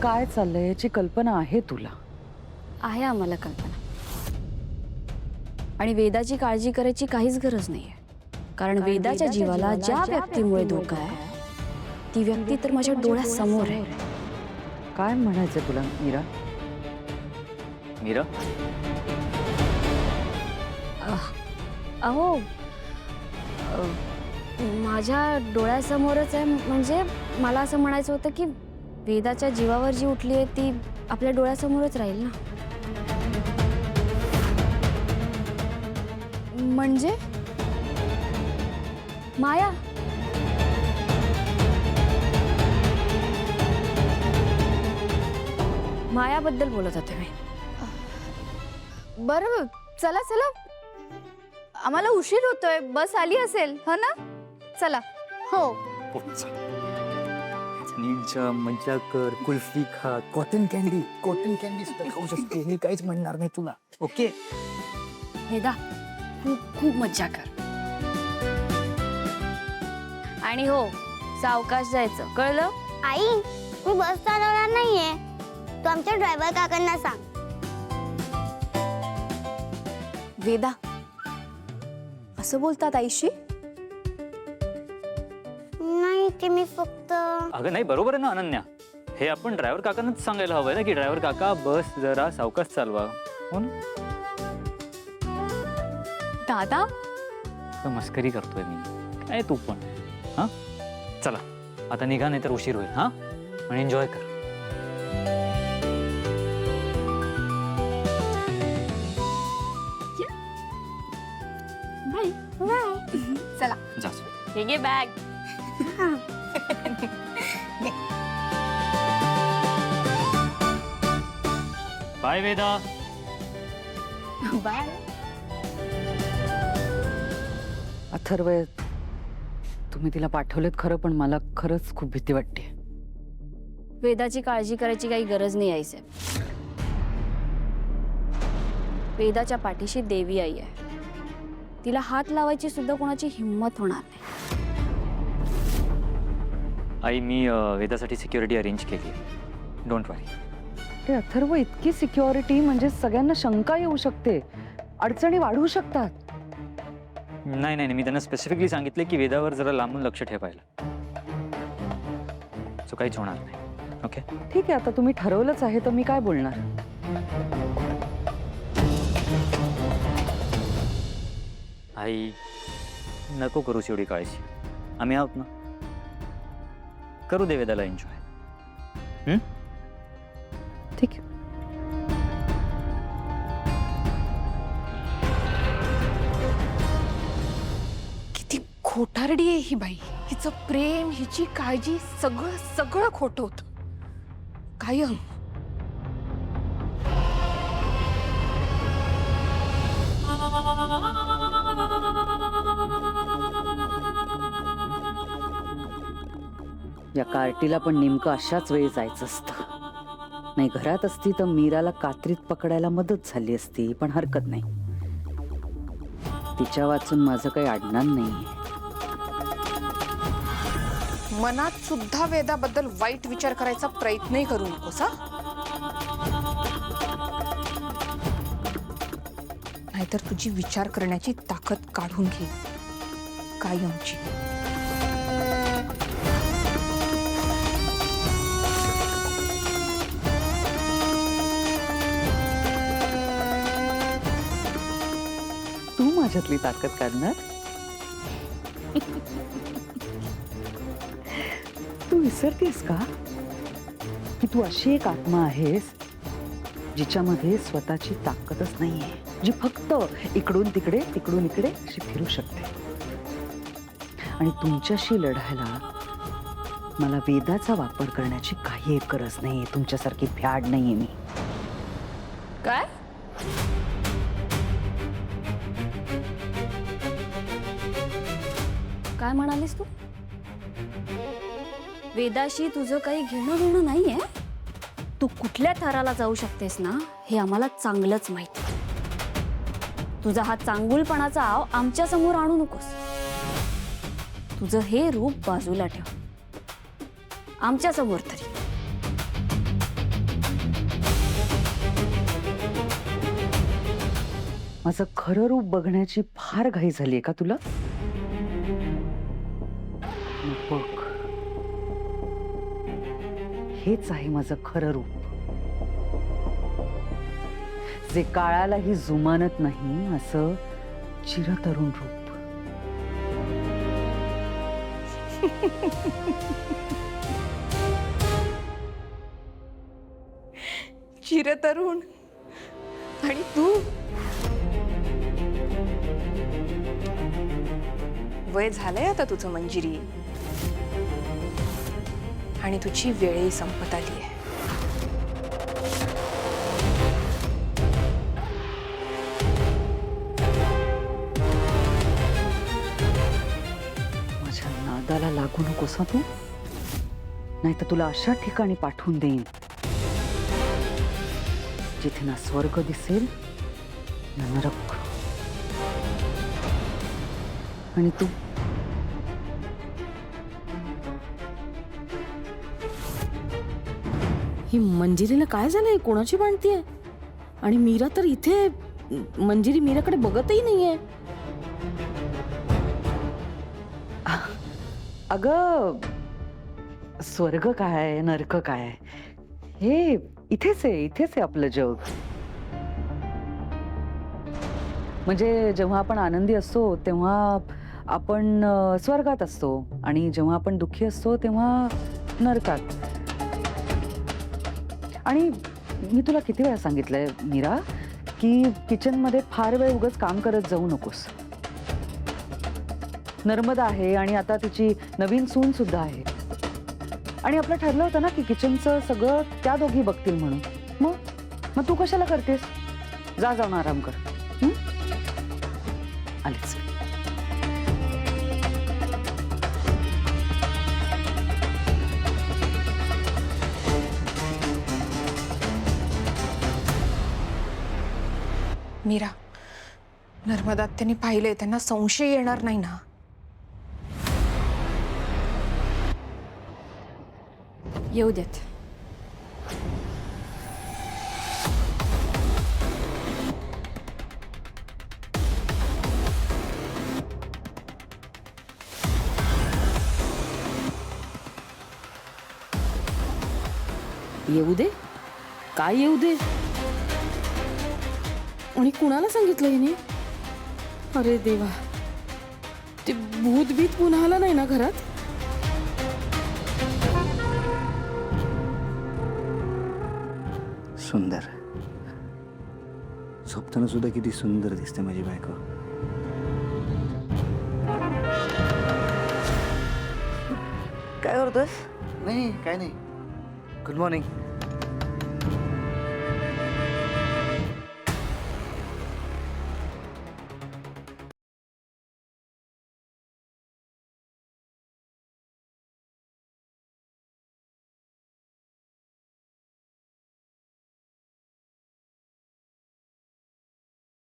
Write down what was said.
काय चाललंय याची कल्पना आहे तुला? आहे आम्हाला कल्पना. आणि वेदाची काळजी करायची काहीच गरज नाहीये. कारण वेदाच्या जीवाला ज्या व्यक्तीमुळे धोका आहे ती व्यक्ती तर माझ्या डोळ्यासमोर आहे. काय म्हणायचं तुला मीरा? मीरा, अहो माझ्या डोळ्यासमोरच आहे. म्हणजे मला असं म्हणायचं होतं की वेदाच्या जीवावर जी उठली आहे ती आपल्या डोळ्यासमोरच राहील ना. म्हणजे माया, मायाबद्दल बोलत होते मी. बरं चला चला, आम्हाला उशीर होतोय. बस आली असेल हो ना? चला. हो. नीट मजा कर, कुल्फी खा, कॉटन कॅन्डी सुद्धा खाऊ शकते. मी काहीच म्हणणार नाही तुला. ओके वेदा, खूप खूप मज्जा कर. आणि हो, सावकाश जायचं, कळलं? आई, मी बस चालवणार नाहीये. तू आमच्या ड्रायव्हर काकांना सांग. वेदा असं बोलतात आईशी? नाही, ते मी फक्त अगं नाही, बरोबर आहे ना अनन्या. हे आपण ड्रायव्हर काकांनाच सांगायला हवंय ना की ड्रायव्हर काका बस जरा सावकाश चालवा. हो ना? दादा मस्करी करतोय मी. काय तू पण. हा चला आता निघा, नाही तर उशीर होईल. हा आणि एन्जॉय कर. चला. जा. हे घे bag. Bye Veda. Bye. Atharva, तुम्ही तिला पाठवलेत खरं, पण मला खरंच खूप भीती वाटते. वेदाची काळजी करायची काही गरज नाही आई साहेब. वेदाच्या पाठीशी देवी आई आहे. तिला हात लावायची सुद्धा कोणाची हिम्मत होणार नाही. आई, मी वेदासाठी सिक्युरिटी अरेंज केली आहे. डोंट वरी. अरे अथर्व, इतकी सिक्युरिटी म्हणजे सगळ्यांना शंका येऊ शकते, अडचणी वाढू शकतात. नाही नाही, मी त्यांना स्पेसिफिकली सांगितले की वेदावर जरा लांबून लक्ष ठेवायला. सो काहीच होणार नाही. ओके ठीक आहे, आता तुम्ही ठरवलंच आहे तर मी काय बोलणार. आई, नको करूस एवढी काळजी. आम्ही आहोत ना. करू दे वेदाला एन्जॉय. ठीक आहे. किती खोटारडी आहे ही बाई. हिचं प्रेम, हिची काळजी, सगळं सगळं खोटं होतं कायम. या कार्टीला पण नेमकं अशाच वेळी जायचं असतं. नाही घरात असती तर मीराला कात्रीत पकडायला मदत झाली असती, पण हरकत नाही. तिच्या वाचून माझं काही अडणार नाही. मनात सुद्धा वेदाबद्दल वाईट विचार करायचा प्रयत्नही करू नकोस हा. नाहीतर तुझी विचार करण्याची ताकद काढून घे कायमची. तू माझ्यातली ताकद काढणार? तू विसरतेस का की तू अशी एक आत्मा आहेस जिच्यामध्ये स्वतःची ताकदच नाहीये, जी फक्त इकडून तिकडे तिकडून इकडे अशी फिरू शकते. आणि तुमच्याशी लढायला मला वेदाचा वापर करण्याची काही एक गरज नाहीये. तुमच्यासारखी फॅड नाहीये मी. काय? काय म्हणालीस तू? वेदाशी तुझं काही घेणं देणं नाहीये. तू कुठल्या थराला जाऊ शकतेस ना हे आम्हाला चांगलंच माहिती. तुझा हा चांगुलपणाचा आव आमच्या समोर आणू नकोस. तुझं हे रूप बाजूला ठेव, आमच्या समोर तरी. माझं खरं रूप बघण्याची फार घाई झालीये का तुला? मग बघ, हेच आहे माझं खरं रूप, जे काळालाही जुमानत नाही असं चिरतरुण रूप. चिरतरुण आणि तू वय झालंय आता तुझं मंजिरी, आणि तुझी वेळही संपत आली आहे. माझ्या नादाला लागू नकोस हं तू, नाही तर तुला अशा ठिकाणी पाठवून देईन जिथे ना स्वर्ग दिसेल ना नरक. आणि तू ही मंजिरीला काय झालंय? कोणाची भांडतीये? आणि मीरा तर इथे, मंजिरी मीराकडे बघतही नाहीये. अगं, स्वर्ग काय नरक काय हे इथेच आहे आपलं जग. म्हणजे जेव्हा आपण आनंदी असतो तेव्हा आपण स्वर्गात असतो, आणि जेव्हा आपण दुःखी असतो तेव्हा नरकात. आणि मी तुला किती वेळा सांगितलंय मीरा की किचनमध्ये फार वेळ उगाच काम करत जाऊ नकोस. नर्मदा आहे आणि आता तिची नवीन सून सुद्धा आहे, आणि आपलं ठरलं होतं ना की किचनचं सगळं त्या दोघी बघतील म्हणून. मग तू कशाला करतेस? जाऊन आराम कर. आलीच. मीरा, नर्मदा त्यांनी पाहिलंय, त्यांना संशय येणार नाही ना? येऊ देत. येऊ दे? काय येऊ दे? आणि कुणाला सांगितलं हिने? अरे देवा, ते भूत बीत पुन्हा आला नाही ना घरात? सुंदर, झोपताना सुद्धा किती सुंदर दिसते माझी बायको. काय करतोस? नाही काय नाही. Good morning.